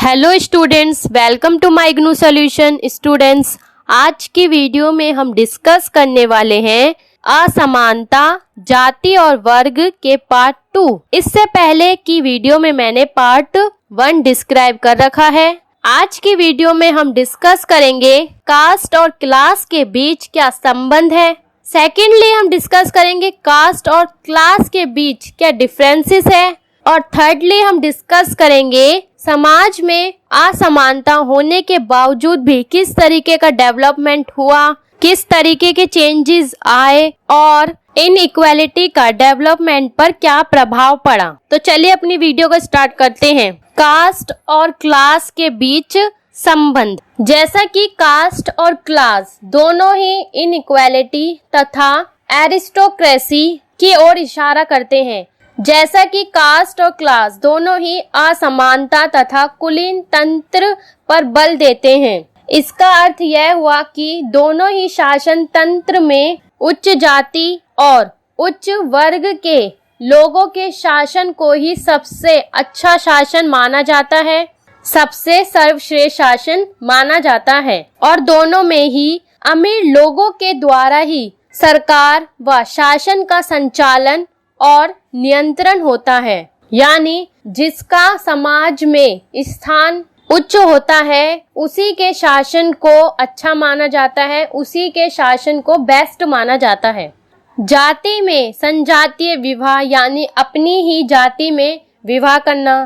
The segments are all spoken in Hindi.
Hello students, welcome to my ग्नू सॉल्यूशन। स्टूडेंट्स, आज की वीडियो में हम डिस्कस करने वाले हैं असमानता जाति और वर्ग के पार्ट 2। इससे पहले की वीडियो में मैंने पार्ट 1 डिस्क्राइब कर रखा है। आज की वीडियो में हम डिस्कस करेंगे कास्ट और क्लास के बीच क्या संबंध है। सेकेंडली हम डिस्कस करेंगे कास्ट और क्लास के बीच क्या डिफरेंसेस है। और थर्डली हम डिस्कस करेंगे समाज में असमानता होने के बावजूद भी किस तरीके का डेवलपमेंट हुआ, किस तरीके के चेंजेस आए और इनइक्वालिटी का डेवलपमेंट पर क्या प्रभाव पड़ा। तो चलिए अपनी वीडियो को स्टार्ट करते हैं। कास्ट और क्लास के बीच संबंध। जैसा कि कास्ट और क्लास दोनों ही इनइक्वालिटी तथा एरिस्टोक्रेसी की ओर इशारा करते हैं। जैसा कि कास्ट और क्लास दोनों ही असमानता तथा कुलीन तंत्र पर बल देते हैं। इसका अर्थ यह हुआ कि दोनों ही शासन तंत्र में उच्च जाति और उच्च वर्ग के लोगों के शासन को ही सबसे अच्छा शासन माना जाता है, सबसे सर्वश्रेष्ठ शासन माना जाता है। और दोनों में ही अमीर लोगों के द्वारा ही सरकार व शासन का संचालन और नियंत्रण होता है। यानी जिसका समाज में स्थान उच्च होता है उसी के शासन को अच्छा माना जाता है, उसी के शासन को बेस्ट माना जाता है। जाति में संजातीय विवाह यानी अपनी ही जाति में विवाह करना,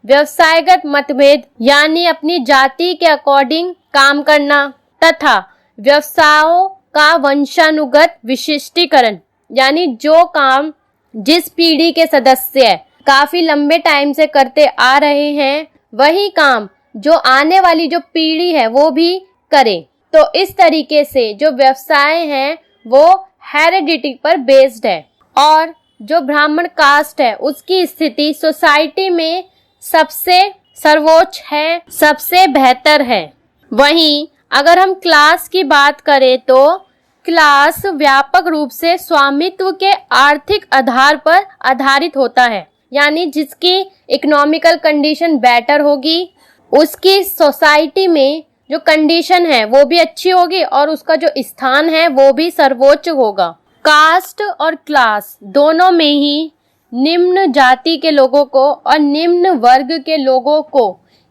व्यवसायगत मतभेद यानी अपनी जाति के अकॉर्डिंग काम करना तथा व्यवसायों का वंशानुगत विशिष्टीकरण यानी जो काम जिस पीढ़ी के सदस्य काफी लंबे टाइम से करते आ रहे हैं वही काम जो आने वाली जो पीढ़ी है वो भी करे। तो इस तरीके से जो व्यवसाय हैं वो हेरिडिटी पर बेस्ड है। और जो ब्राह्मण कास्ट है उसकी स्थिति सोसाइटी में सबसे सर्वोच्च है, सबसे बेहतर है। वहीं अगर हम क्लास की बात करें तो क्लास व्यापक रूप से स्वामित्व के आर्थिक आधार पर आधारित होता है। यानी जिसकी इकोनॉमिकल कंडीशन बेटर होगी उसकी सोसाइटी में जो कंडीशन है वो भी अच्छी होगी और उसका जो स्थान है वो भी सर्वोच्च होगा। कास्ट और क्लास दोनों में ही निम्न जाति के लोगों को और निम्न वर्ग के लोगों को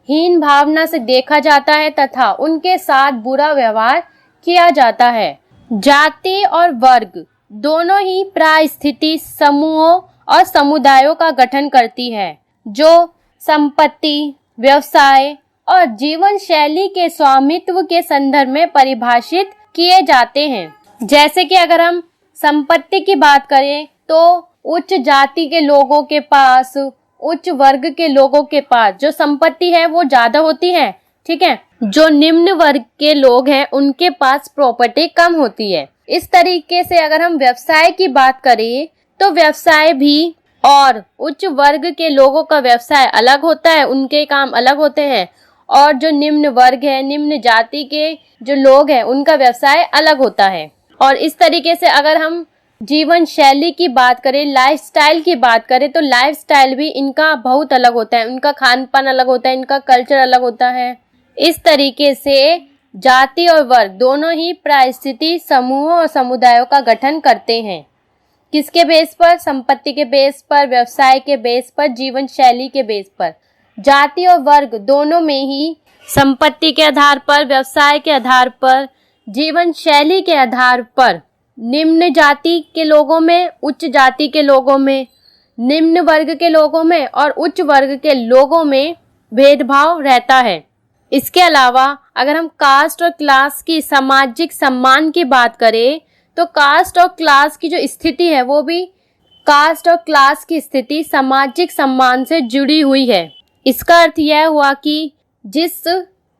हीन भावना से देखा जाता है तथा उनके साथ बुरा व्यवहार किया जाता है। जाति और वर्ग दोनों ही परिस्थिति समूहों और समुदायों का गठन करती है जो संपत्ति, व्यवसाय और जीवन शैली के स्वामित्व के संदर्भ में परिभाषित किए जाते हैं। जैसे कि अगर हम संपत्ति की बात करें तो उच्च जाति के लोगों के पास, उच्च वर्ग के लोगों के पास जो संपत्ति है वो ज्यादा होती है, ठीक है। जो निम्न वर्ग के लोग हैं उनके पास प्रॉपर्टी कम होती है। इस तरीके से अगर हम व्यवसाय की बात करें तो व्यवसाय भी और उच्च वर्ग के लोगों का व्यवसाय अलग होता है, उनके काम अलग होते हैं। और जो निम्न वर्ग है, निम्न जाति के जो लोग हैं उनका व्यवसाय अलग होता है। और इस तरीके से अगर हम जीवन शैली की बात करें, लाइफस्टाइल की बात करें तो लाइफस्टाइल भी इनका बहुत अलग होता है, उनका खान पान अलग होता है, इनका कल्चर अलग होता है। इस तरीके से जाति और वर्ग दोनों ही परिस्थिति समूहों और समुदायों का गठन करते हैं। किसके बेस पर? संपत्ति के बेस पर, व्यवसाय के बेस पर, जीवन शैली के बेस पर। जाति और वर्ग दोनों में ही संपत्ति के आधार पर, व्यवसाय के आधार पर, जीवन शैली के आधार पर निम्न जाति के लोगों में, उच्च जाति के लोगों में, निम्न वर्ग के लोगों में और उच्च वर्ग के लोगों में भेदभाव रहता है। इसके अलावा अगर हम कास्ट और क्लास की सामाजिक सम्मान की बात करें तो कास्ट और क्लास की जो स्थिति है वो भी कास्ट और क्लास की स्थिति सामाजिक सम्मान से जुड़ी हुई है। इसका अर्थ यह हुआ कि जिस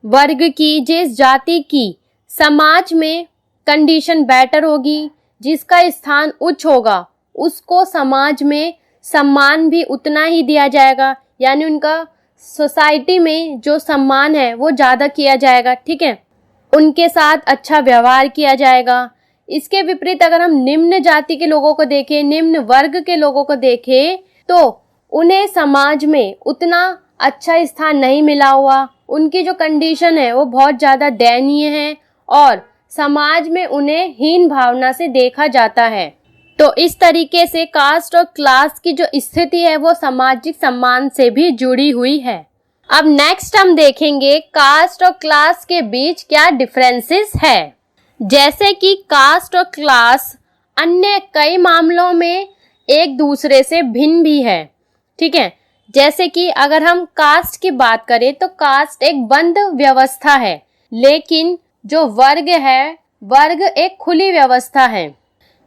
वर्ग की, जिस जाति की समाज में कंडीशन बेटर होगी, जिसका स्थान उच्च होगा, उसको समाज में सम्मान भी उतना ही दिया जाएगा। यानी उनका सोसाइटी में जो सम्मान है वो ज्यादा किया जाएगा, ठीक है। उनके साथ अच्छा व्यवहार किया जाएगा। इसके विपरीत अगर हम निम्न जाति के लोगों को देखें, निम्न वर्ग के लोगों को देखें तो उन्हें समाज में उतना अच्छा स्थान नहीं मिला हुआ, उनकी जो कंडीशन है वो बहुत ज़्यादा दयनीय है और समाज में उन्हें हीन भावना से देखा जाता है। तो इस तरीके से कास्ट और क्लास की जो स्थिति है वो सामाजिक सम्मान से भी जुड़ी हुई है। अब नेक्स्ट हम देखेंगे कास्ट और क्लास के बीच क्या डिफरेंसेस है। जैसे कि कास्ट और क्लास अन्य कई मामलों में एक दूसरे से भिन्न भी है, ठीक है। जैसे कि अगर हम कास्ट की बात करें तो कास्ट एक बंद व्यवस्था है, लेकिन जो वर्ग है, वर्ग एक खुली व्यवस्था है।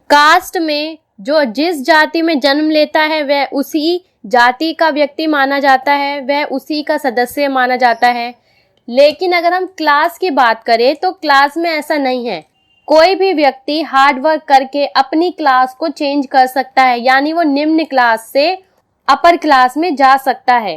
कास्ट में जो जिस जाति में जन्म लेता है वह उसी जाति का व्यक्ति माना जाता है, वह उसी का सदस्य माना जाता है। लेकिन अगर हम क्लास की बात करें तो क्लास में ऐसा नहीं है। कोई भी व्यक्ति हार्ड वर्क करके अपनी क्लास को चेंज कर सकता है, यानी वो निम्न क्लास से अपर क्लास में जा सकता है।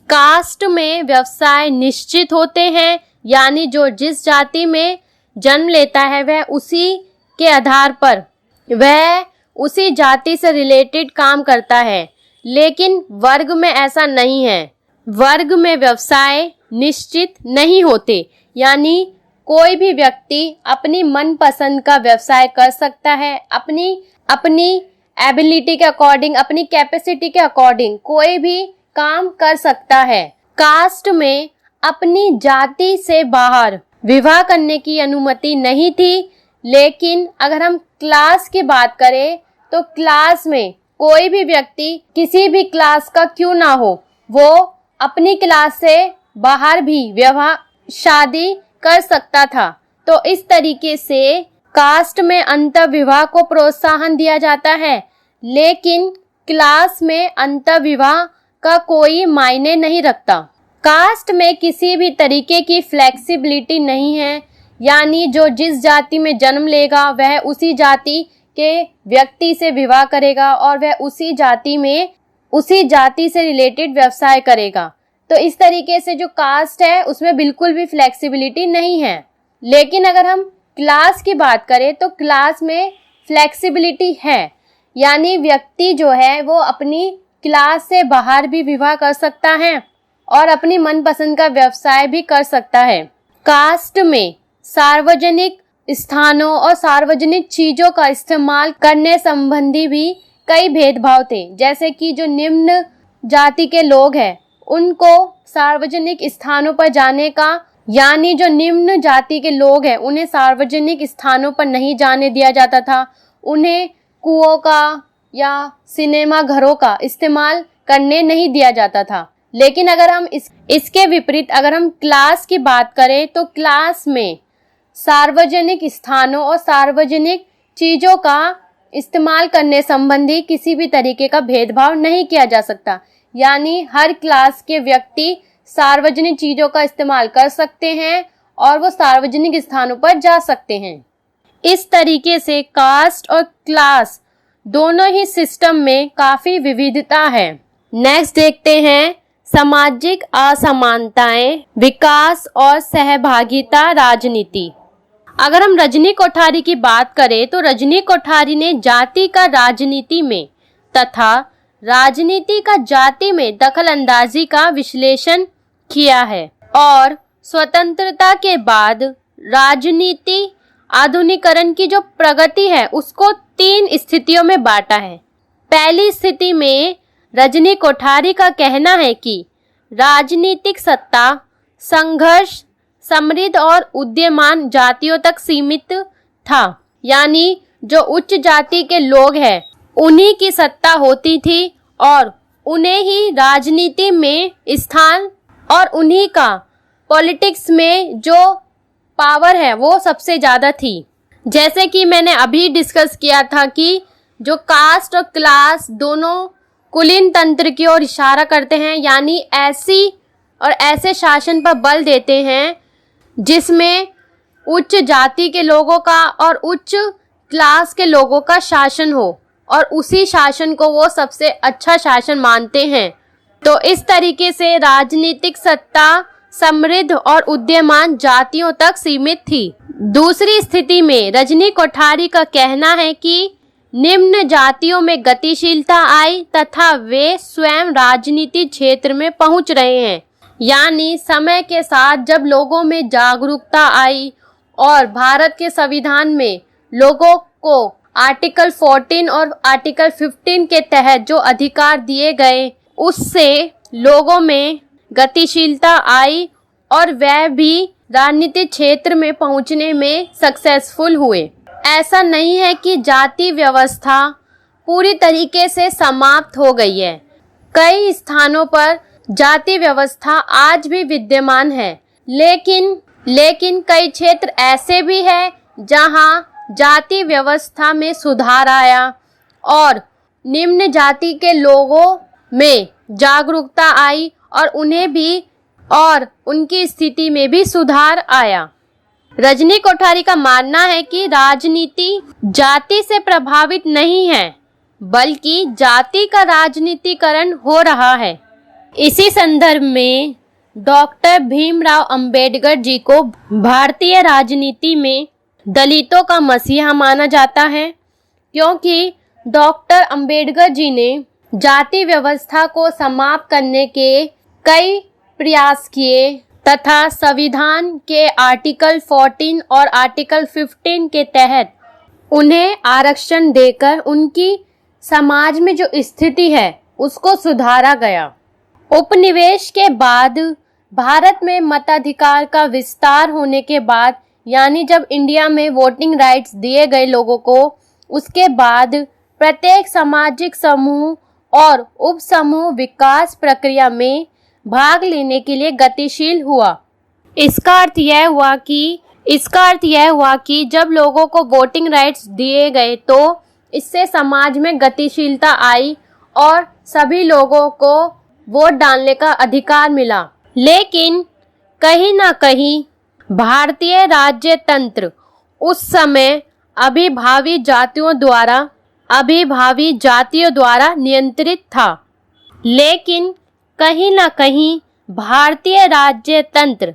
कास्ट में व्यवसाय निश्चित होते हैं, यानी जो जिस जाति में जन्म लेता है वह उसी के आधार पर वह उसी जाति से रिलेटेड काम करता है। लेकिन वर्ग में ऐसा नहीं है। वर्ग में व्यवसाय निश्चित नहीं होते, यानी कोई भी व्यक्ति अपनी मनपसंद का व्यवसाय कर सकता है। अपनी एबिलिटी के अकॉर्डिंग, अपनी कैपेसिटी के अकॉर्डिंग कोई भी काम कर सकता है। कास्ट में अपनी जाति से बाहर विवाह करने की अनुमति नहीं थी। लेकिन अगर हम क्लास की बात करें तो क्लास में कोई भी व्यक्ति किसी भी क्लास का क्यों ना हो, वो अपनी क्लास से बाहर भी विवाह शादी कर सकता था। तो इस तरीके से कास्ट में अंतर विवाह को प्रोत्साहन दिया जाता है, लेकिन क्लास में अंतर विवाह का कोई मायने नहीं रखता। कास्ट में किसी भी तरीके की फ्लेक्सिबिलिटी नहीं है, यानी जो जिस जाति में जन्म लेगा वह उसी जाति के व्यक्ति से विवाह करेगा और वह उसी जाति से रिलेटेड व्यवसाय करेगा। तो इस तरीके से जो कास्ट है उसमें बिल्कुल भी फ्लेक्सिबिलिटी नहीं है। लेकिन अगर हम क्लास की बात करें तो क्लास में फ्लेक्सिबिलिटी है, यानी व्यक्ति जो है वो अपनी क्लास से बाहर भी विवाह कर सकता है और अपनी मनपसंद का व्यवसाय भी कर सकता है। कास्ट में सार्वजनिक स्थानों और सार्वजनिक चीजों का इस्तेमाल करने संबंधी भी कई भेदभाव थे। जैसे कि जो निम्न जाति के लोग हैं उनको सार्वजनिक स्थानों पर जाने का, यानी जो निम्न जाति के लोग हैं उन्हें सार्वजनिक स्थानों पर नहीं जाने दिया जाता था। उन्हें कुओं का या सिनेमा घरों का इस्तेमाल करने नहीं दिया जाता था। लेकिन अगर हम इसके विपरीत अगर हम क्लास की बात करें तो क्लास में सार्वजनिक स्थानों और सार्वजनिक चीजों का इस्तेमाल करने संबंधी किसी भी तरीके का भेदभाव नहीं किया जा सकता, यानी हर क्लास के व्यक्ति सार्वजनिक चीजों का इस्तेमाल कर सकते हैं और वो सार्वजनिक स्थानों पर जा सकते हैं। इस तरीके से कास्ट और क्लास दोनों ही सिस्टम में काफी विविधता है। नेक्स्ट देखते हैं सामाजिक असमानताएं, विकास और सहभागिता राजनीति। अगर हम रजनी कोठारी की बात करें तो रजनी कोठारी ने जाति का राजनीति में तथा राजनीति का जाति में दखल अंदाजी का विश्लेषण किया है और स्वतंत्रता के बाद राजनीति आधुनिकीकरण की जो प्रगति है उसको 3 स्थितियों में बांटा है। पहली स्थिति में रजनी कोठारी का कहना है कि राजनीतिक सत्ता संघर्ष समृद्ध और उद्यमान जातियों तक सीमित था, यानी जो उच्च जाति के लोग हैं उन्हीं की सत्ता होती थी और उन्हें ही राजनीति में स्थान और उन्हीं का पॉलिटिक्स में जो पावर है वो सबसे ज़्यादा थी। जैसे कि मैंने अभी डिस्कस किया था कि जो कास्ट और क्लास दोनों कुलीन तंत्र की ओर इशारा करते हैं, यानी ऐसी और ऐसे शासन पर बल देते हैं जिसमें उच्च जाति के लोगों का और उच्च क्लास के लोगों का शासन हो और उसी शासन को वो सबसे अच्छा शासन मानते हैं। तो इस तरीके से राजनीतिक सत्ता समृद्ध और उद्यमान जातियों तक सीमित थी। दूसरी स्थिति में रजनी कोठारी का कहना है कि निम्न जातियों में गतिशीलता आई तथा वे स्वयं राजनीति क्षेत्र में पहुंच रहे हैं। यानी समय के साथ जब लोगों में जागरूकता आई और भारत के संविधान में लोगों को आर्टिकल 14 और आर्टिकल 15 के तहत जो अधिकार दिए गए, उससे लोगों में गतिशीलता आई और वह भी राजनीतिक क्षेत्र में पहुंचने में सक्सेसफुल हुए। ऐसा नहीं है कि जाति व्यवस्था पूरी तरीके से समाप्त हो गई है। कई स्थानों पर जाति व्यवस्था आज भी विद्यमान है, लेकिन कई क्षेत्र ऐसे भी हैं जहां जाति व्यवस्था में सुधार आया और निम्न जाति के लोगों में जागरूकता आई और उन्हें भी और उनकी स्थिति में भी सुधार आया। रजनी कोठारी का मानना है कि राजनीति जाति से प्रभावित नहीं है, बल्कि जाति का राजनीतिकरण हो रहा है। इसी संदर्भ में डॉक्टर भीमराव अंबेडकर जी को भारतीय राजनीति में दलितों का मसीहा माना जाता है, क्योंकि डॉक्टर अंबेडकर जी ने जाति व्यवस्था को समाप्त करने के कई प्रयास किए तथा संविधान के आर्टिकल 14 और आर्टिकल 15 के तहत उन्हें आरक्षण देकर उनकी समाज में जो स्थिति है उसको सुधारा गया। उपनिवेश के बाद भारत में मताधिकार का विस्तार होने के बाद, यानी जब इंडिया में वोटिंग राइट्स दिए गए लोगों को, उसके बाद प्रत्येक सामाजिक समूह और उप समूह विकास प्रक्रिया में भाग लेने के लिए गतिशील हुआ। इसका अर्थ यह हुआ कि जब लोगों को वोटिंग राइट्स दिए गए तो इससे समाज में गतिशीलता आई और सभी लोगों को वोट डालने का अधिकार मिला। लेकिन कहीं ना कहीं भारतीय राज्य तंत्र उस समय अभिभावी जातियों द्वारा नियंत्रित था। लेकिन कहीं ना कहीं भारतीय राज्य तंत्र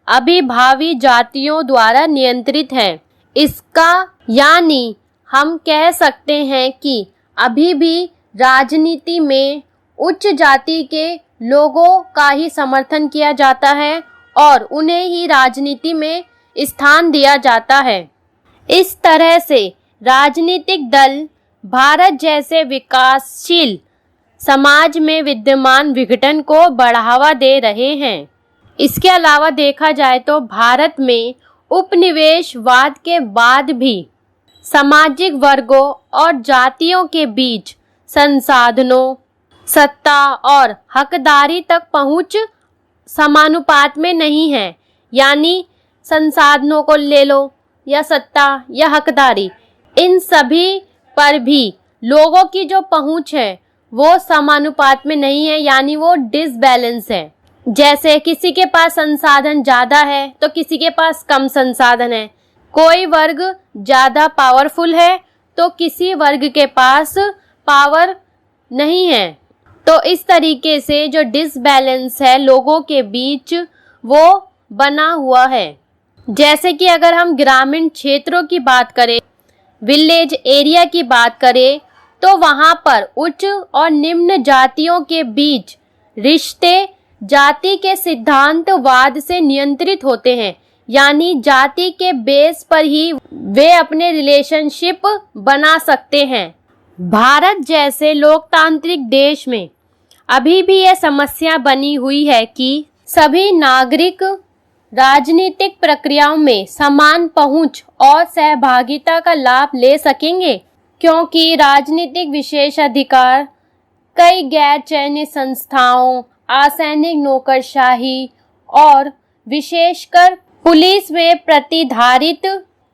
अभिभावी जातियों द्वारा नियंत्रित है। इसका यानी हम कह सकते हैं कि अभी भी राजनीति में उच्च जाति के लोगों का ही समर्थन किया जाता है और उन्हें ही राजनीति में स्थान दिया जाता है। इस तरह से राजनीतिक दल भारत जैसे विकासशील समाज में विद्यमान विघटन को बढ़ावा दे रहे हैं। इसके अलावा देखा जाए तो भारत में उपनिवेशवाद के बाद भी सामाजिक वर्गों और जातियों के बीच संसाधनों, सत्ता और हकदारी तक पहुंच समानुपात में नहीं है। यानी संसाधनों को ले लो या सत्ता या हकदारी, इन सभी पर भी लोगों की जो पहुंच है वो समानुपात में नहीं है, यानी वो डिसबैलेंस है। जैसे किसी के पास संसाधन ज़्यादा है तो किसी के पास कम संसाधन है, कोई वर्ग ज़्यादा पावरफुल है तो किसी वर्ग के पास पावर नहीं है। तो इस तरीके से जो डिसबैलेंस है लोगों के बीच वो बना हुआ है। जैसे कि अगर हम ग्रामीण क्षेत्रों की बात करें, विलेज एरिया की बात करें, तो वहाँ पर उच्च और निम्न जातियों के बीच रिश्ते जाति के सिद्धांतवाद से नियंत्रित होते हैं। यानी जाति के बेस पर ही वे अपने रिलेशनशिप बना सकते हैं। भारत जैसे लोकतांत्रिक देश में अभी भी यह समस्या बनी हुई है कि सभी नागरिक राजनीतिक प्रक्रियाओं में समान पहुंच और सहभागिता का लाभ ले सकेंगे, क्योंकि राजनीतिक विशेषाधिकार कई गैर चयनित संस्थाओं, असैनिक नौकरशाही और विशेषकर पुलिस में प्रतिधारित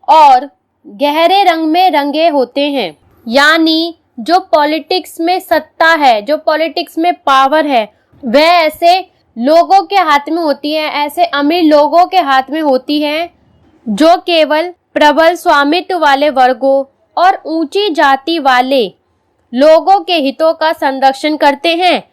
और गहरे रंग में रंगे होते हैं। यानी जो पॉलिटिक्स में सत्ता है, जो पॉलिटिक्स में पावर है, वह ऐसे लोगों के हाथ में होती है, ऐसे अमीर लोगों के हाथ में होती है जो केवल प्रबल स्वामित्व वाले वर्गों और ऊंची जाति वाले लोगों के हितों का संरक्षण करते हैं।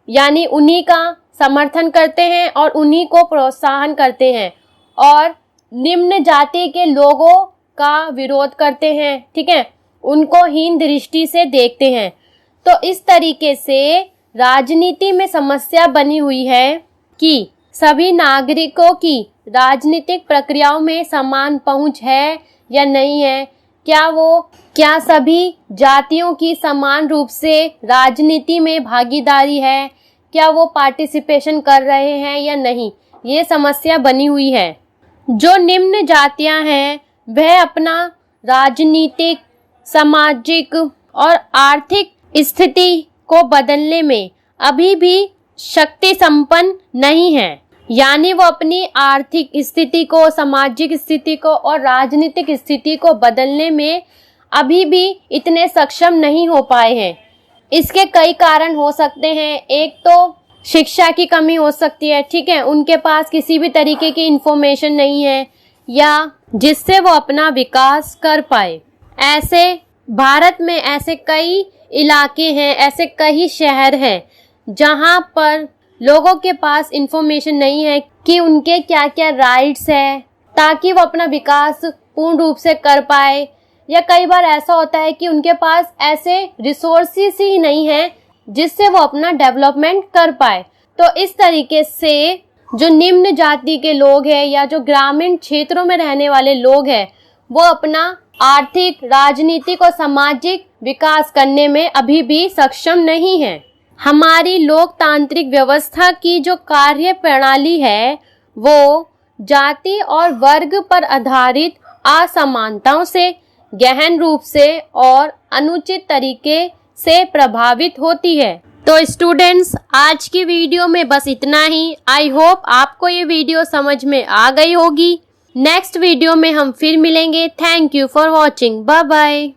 यानी उन्हीं का समर्थन करते हैं और उन्हीं को प्रोत्साहन करते हैं और निम्न जाति के लोगों का विरोध करते हैं। ठीक है, उनको हीन दृष्टि से देखते हैं। तो इस तरीके से राजनीति में समस्या बनी हुई है कि सभी नागरिकों की राजनीतिक प्रक्रियाओं में समान पहुंच है या नहीं है, क्या सभी जातियों की समान रूप से राजनीति में भागीदारी है, क्या वो पार्टिसिपेशन कर रहे हैं या नहीं, ये समस्या बनी हुई है। जो निम्न जातियां हैं वह अपना राजनीतिक, सामाजिक और आर्थिक स्थिति को बदलने में अभी भी शक्ति संपन्न नहीं है, यानी वो अपनी आर्थिक स्थिति को, सामाजिक स्थिति को और राजनीतिक स्थिति को बदलने में अभी भी इतने सक्षम नहीं हो पाए हैं। इसके कई कारण हो सकते हैं। एक तो शिक्षा की कमी हो सकती है, ठीक है, उनके पास किसी भी तरीके की इंफॉर्मेशन नहीं है या जिससे वो अपना विकास कर पाए। ऐसे भारत में ऐसे कई इलाके हैं, ऐसे कई शहर हैं जहां पर लोगों के पास इंफॉर्मेशन नहीं है कि उनके क्या क्या राइट्स है ताकि वो अपना विकास पूर्ण रूप से कर पाए, या कई बार ऐसा होता है कि उनके पास ऐसे रिसोर्सेस ही नहीं है जिससे वो अपना डेवलपमेंट कर पाए। तो इस तरीके से जो निम्न जाति के लोग हैं या जो ग्रामीण क्षेत्रों में रहने वाले लोग हैं वो अपना आर्थिक, राजनीतिक और सामाजिक विकास करने में अभी भी सक्षम नहीं है। हमारी लोकतांत्रिक व्यवस्था की जो कार्य प्रणाली है वो जाति और वर्ग पर आधारित असमानताओं से गहन रूप से और अनुचित तरीके से प्रभावित होती है। तो स्टूडेंट्स, आज की वीडियो में बस इतना ही। आई होप आपको ये वीडियो समझ में आ गई होगी। नेक्स्ट वीडियो में हम फिर मिलेंगे। Thank you for watching. Bye bye.